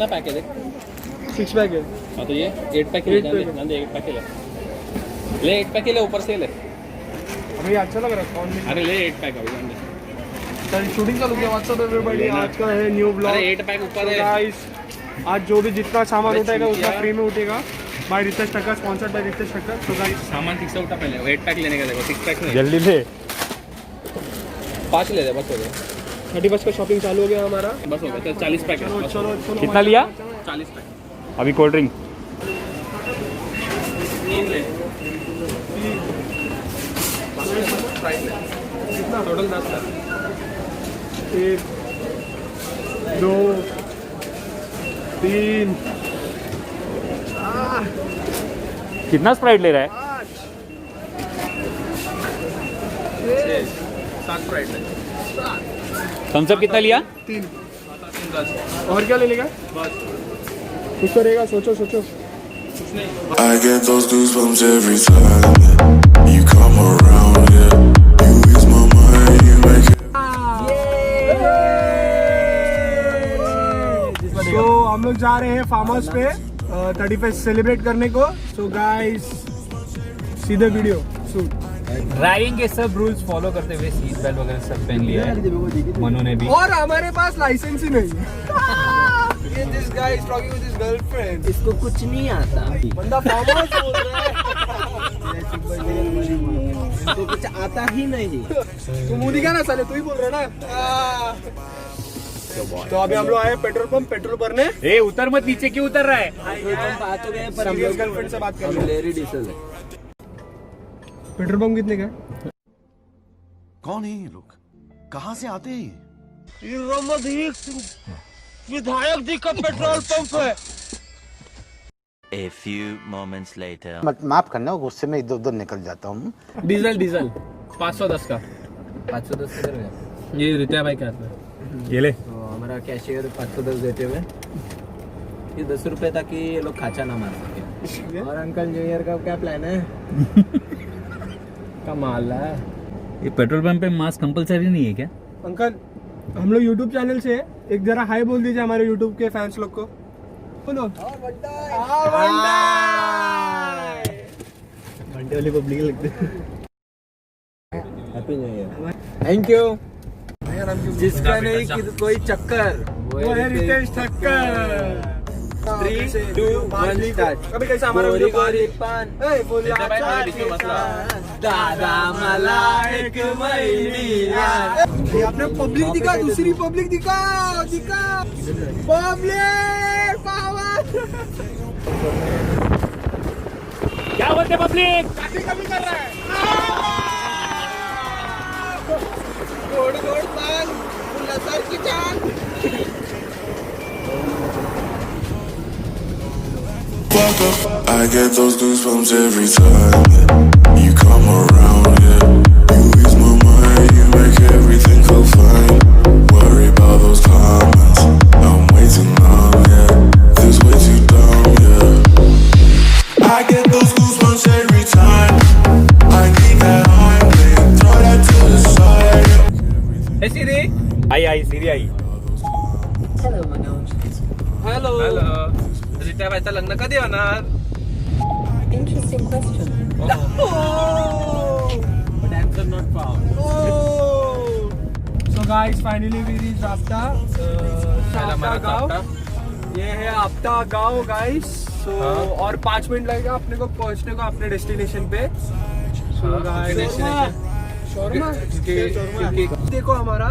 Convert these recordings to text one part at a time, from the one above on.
कितना पैकेज है? 6 पैक है। हाँ तो ये 8 पैक ले, 8 पैक ले, 8 पैक ले, ऊपर से ले। हमें अच्छा लग रहा है कौन नहीं। अरे ले 8 पैक अभी जान दे। चल शूटिंग चालू किया। व्हाट्सअप एवरीबॉडी, आज का है न्यू ब्लॉग। अरे 8 पैक ऊपर है गाइस। आज जो भी जितना सामान उठेगा उतना फ्री में उठेगा। By Ritesh Thakkar, sponsored by Ritesh Thakkar. तो गाइस सामान ठीक से उठा पहले। 8 पैक लेने का देखो, 6 पैक नहीं। जल्दी ले। 5 ले दे बस हो गया। 31 का शॉपिंग चालू हो गया हमारा। बस हो गया। चल 40 पैक है। चलो बस चलो हो गया। चलो। कितना लिया? 40 पैक। अभी कोल्ड ड्रिंक 3 ले। कितना टोटल 10 है? 1 2 3 कितना स्प्राइट ले रहा है? 7 स्प्राइट ले। थम्स अप कितना लिया? 3। 10 और क्या ले लेगा? बस कुछ करेगा, सोचो सोचो। कुछ नहीं। I get those goosebumps every time you come around, yeah. You ease my mind, you make it. तो हम लोग जा रहे हैं फार्म हाउस पे 31 सेलिब्रेट करने को। सो गाइस सीधे वीडियो शूट। ड्राइविंग के सब रूल्स फॉलो करते हुए सीट बेल्ट वगैरह सब पहन लिया है मनु ने भी। और हमारे पास लाइसेंस ही नहीं है। This guy is talking with his girlfriend. इसको कुछ नहीं आता। बंदा फार्म हाउस बोल रहा है। इसको कुछ आता ही नहीं। तू मुंह दिखा ना साले, तू ही बोल रहा है ना। तो अभी हम लोग आए पेट्रोल पंप, पेट्रोल भरने। ए उतर मत, नीचे क्यों उतर रहा है? पंप आ तो गए पर हम सीरियस लोग गर्लफ्रेंड से बात कर रहे हैं। लेरी डीजल है। पेट्रोल पंप कितने का है? कौन है ये लोग? कहाँ से आते हैं? विधायक जी का पेट्रोल पंप है। A few moments later. माफ करना, गुस्से में इधर उधर निकल जाता हूँ। डीजल 510 का। 510 किधर गया? ये रित्या भाई के हाथ में। ये ले। तो हमारा कैशियर 510 देते हुए ये 10 रुपए ताकि ये लोग खाचा ना मार सके। और अंकल न्यू ईयर का क्या प्लान है? कमाल है। ये पेट्रोल पंप पे मास्क कंपलसरी नहीं है क्या? अंकल हम लोग यूट्यूब चैनल से हैं। एक जरा हाई बोल दीजिए हमारे यूट्यूब के फैंस लोग को। बोलो घंटे वाली पब्लिक लगती है। Happy new year. Thank you. जिसका नहीं कोई चक्कर वो है रितेश ठक्कर। 3 2 1 स्टार्ट। कभी कैसा हमारा गोरी वीडियो गोरी पान दादा मला एक महिना। आपने पब्लिक दिखा, दूसरी पब्लिक दिखा पब्लिक पावर। क्या बोलते पब्लिक? कमी कर रहा है। गोड गोड पान, लसर की जान। I get those goosebumps every time you come around, yeah. You ease my mind, you make everything feel fine. Worry about those comments, I'm way too numb, yeah. This way too dumb, yeah. I get those goosebumps every time. I need that Heimlich, throw that to the side. Hey Siri. Hi Siri hi. Hello Manoj. Hello. Ritya भाईचं लग्न कधी होणार? Interesting question. But answer not found. So guys, finally we reached Apta हमारा गाँव। चाप्टा। ये है आपटा गाँव guys. So और 5 मिनट लगेगा अपने को पहुंचने को अपने डेस्टिनेशन पे। So guys, शोरमा देखो हमारा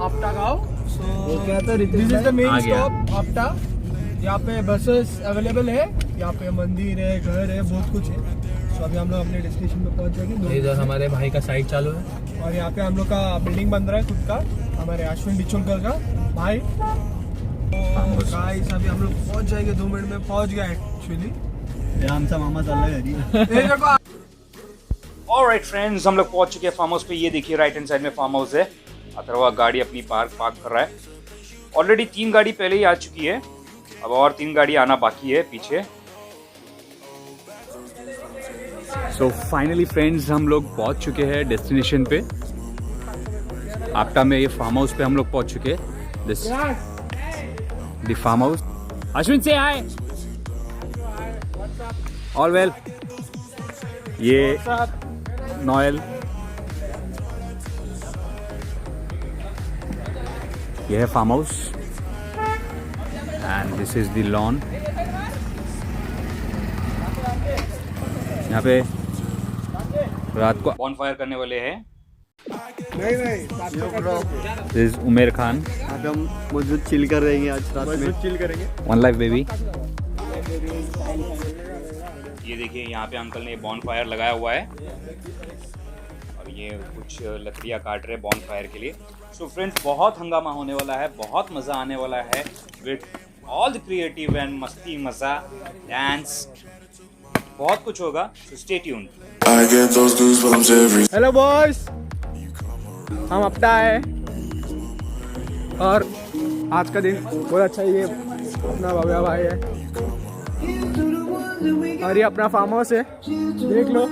आपटा गाँव। So this is the main stop Apta. यहाँ पे बसेस अवेलेबल है, यहाँ पे मंदिर है, घर है, बहुत कुछ है। तो अभी हम लोग अपने डेस्टिनेशन पे पहुंच जाएंगे। इधर हमारे भाई का साइट चालू है और यहाँ पे हम लोग का बिल्डिंग बन रहा है खुद का, हमारे अश्विन डिचोलकर का भाई। गाइस अभी हम लोग पहुंच जाएंगे, 2 मिनट में पहुंच गए एक्चुअली। आमचा मामा चाललाय घरी। ऑलराइट फ्रेंड्स, हम लोग पहुंच चुके हैं फार्म हाउस पे। ये देखिए राइट हैंड साइड में फार्म हाउस है। अथर्वा गाड़ी अपनी पार्क कर रहा है। ऑलरेडी 3 गाड़ी पहले ही आ चुकी है, अब और 3 गाड़ी आना बाकी है पीछे। सो फाइनली फ्रेंड्स, हम लोग पहुंच चुके हैं डेस्टिनेशन पे। आपटा में ये फार्म हाउस पे हम लोग पहुंच चुके हैं। the farmhouse. Ashwin, say hi. All well. ये Noel. ये है farm house and this is the lawn. यहाँ पे रात को बॉन फायर करने वाले हैं. This is Umer Khan. हम मौजूद चिल कर रहे हैं आज रात में. चिल करेंगे. One life baby. ये देखिए यहाँ पे अंकल ने बॉन फायर लगाया हुआ है और ये कुछ लकड़ियाँ काट रहे हैं बॉन फायर के लिए. सो फ्रेंड्स, बहुत हंगामा होने वाला है, बहुत मज़ा आने वाला है with all the creative and मस्ती, मज़ा, डांस, बहुत कुछ होगा. So stay tuned. I get those goosebumps every hello boys, हम अपना है और आज का दिन बहुत अच्छा. ये अपना भव्या भाई है और ये अपना फार्म हाउस है, देख लो.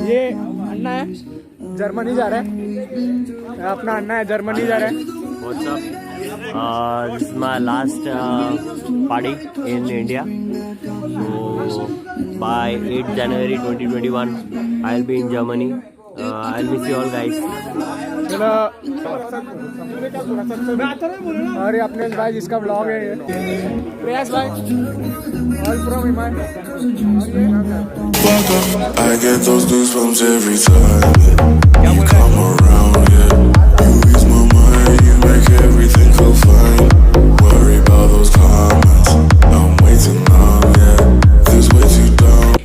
ये अन्ना है, जर्मनी जा रहा है. अपना अन्ना है, जर्मनी जा रहा है. What's up? This is my last party in India. So by 8th January 2021, I'll be in Germany. I'll miss you all, guys. और ये अपने भाई जिसका ब्लॉग है ये प्रयास भाई, all from Himalaya. I get those goosebumps every time you come around, yeah. You ease my mind, you make everything feel fine. Worry about those comments, I'm way too numb, yeah. This way too dumb.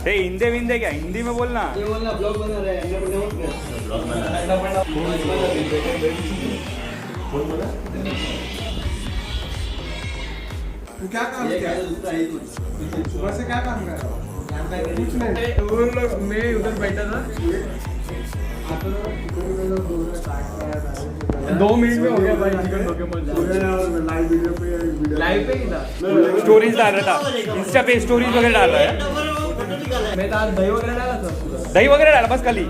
Hindi विंदे क्या, हिंदी में बोलना. क्या काम किया? सुबह से क्या काम कर रहा हूँ? कुछ नहीं. वो लोग, मैं उधर बैठा था. 2 मिनट में हो गया भाई. लाइव पे ही था. स्टोरीज डाल रहा था, इंस्टा पे स्टोरीज वगैरह डाल रहा है. मैं तो आज दही वगैरह डाला था. दही वगैरह डाला बस खाली,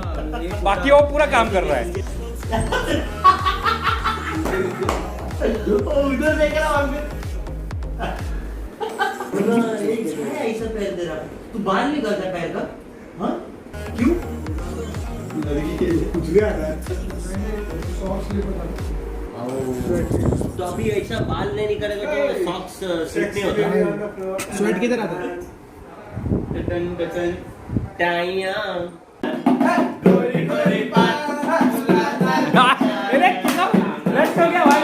बाकी वो पूरा काम कर रहा है. उधर देख रहा हूँ. ऐसा पैर दे रहा, तू बाहर नहीं करता पैर का. हाँ क्यों? कुछ भी आ रहा है. तो अभी ऐसा बाल नहीं निकलेगा तो सॉक्स स्वेट नहीं होता. स्वेट किधर आता है? टाइया लेट्स हो गया भाई.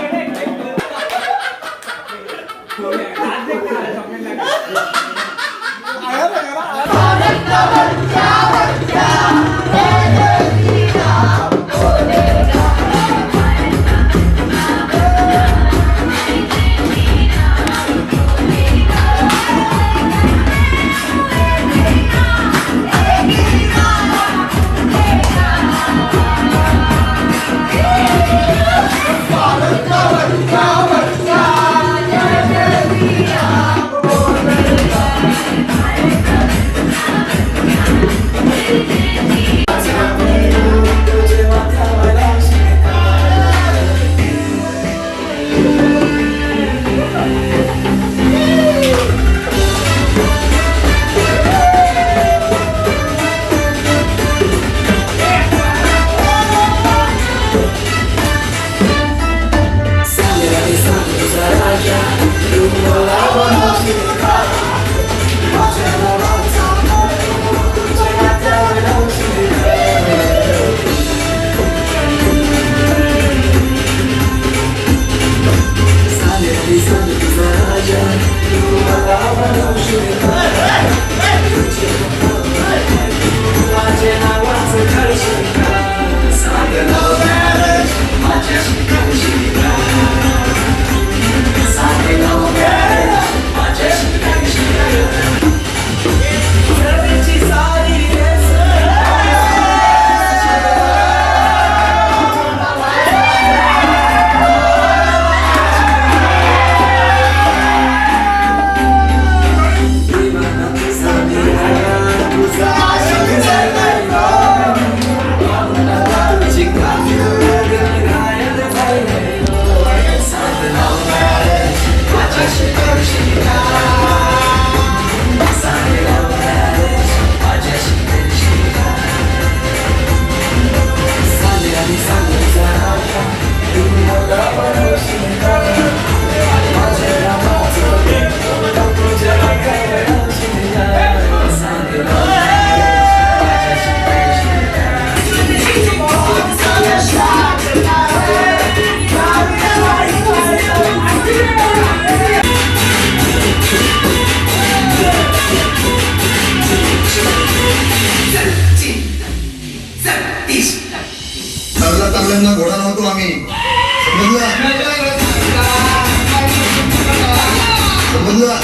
पहिल्यांदा घोडा लावतो आम्ही, समजलं?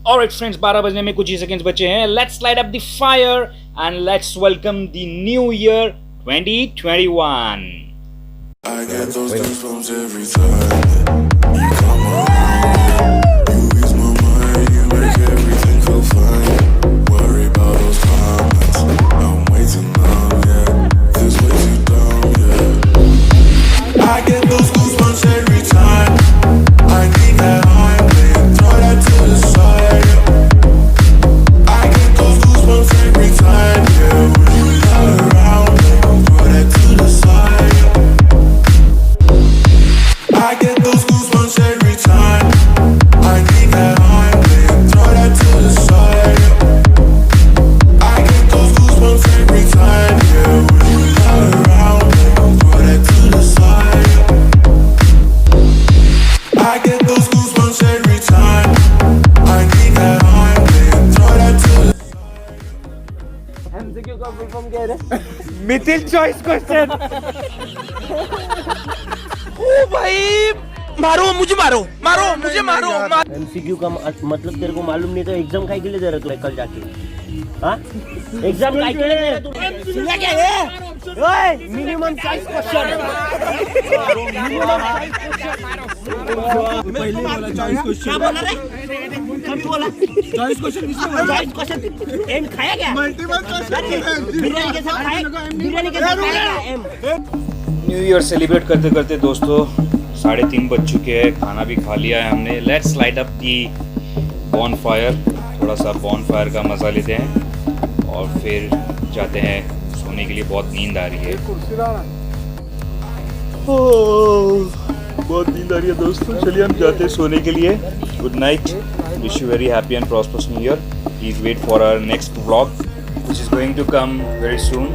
Alright friends, 12 बजने में कुछ ही सेकंड्स बचे हैं. Let's light up the fire and let's welcome the new year 2021. I get those goosebumps every time you come around. You ease my mind, you make everything feel fine. Worry about those comments, I'm way too numb, yeah. This way too dumb, yeah. I get those goosebumps every time. I need that high, man, throw that to the side. I get those goosebumps every time, yeah. When you're not around, man, throw that to the side. I get those goosebumps every time. I need that high, man, throw that to the side. I get those goosebumps every time, yeah. When you're not around, man, throw that to the side. I get those goosebumps every time. I need that high, man, throw that to the MCQ का full form क्या है? Mithil choice question. ओ भाई, मारो मुझे, मारो मारो मुझे, मारो. MCQ का मतलब तेरे को मालूम नहीं तो एग्जाम काय के लिए दे रहा तू कल जाके? हाँ, एग्जाम काय के लिए दे रहा तू? सुना क्या है? ओए, मिनिमम चॉइस क्वेश्चन. पहले बोला चॉइस क्वेश्चन. क्या बोला रे? कब बोला? चॉइस क्वेश्चन किसने बोला? Choice question. एम खाया क्या? Multiple question. बिरयानी के साथ खाया? बिरयानी के साथ खाया क्या? एम. न्यू ईयर सेलिब्रेट करते करते दोस्तों 3:30 बज चुके हैं. खाना भी खा लिया है हमने. Let's light up the Bon fire. थोड़ा सा बॉन फायर का मज़ा लेते हैं और फिर जाते हैं सोने के लिए. बहुत नींद आ रही है. बहुत नींद आ रही है दोस्तों. चलिए हम जाते हैं सोने के लिए. Good night. Wish you very happy and prosperous new year. Please wait for our next vlog which is going to come very soon.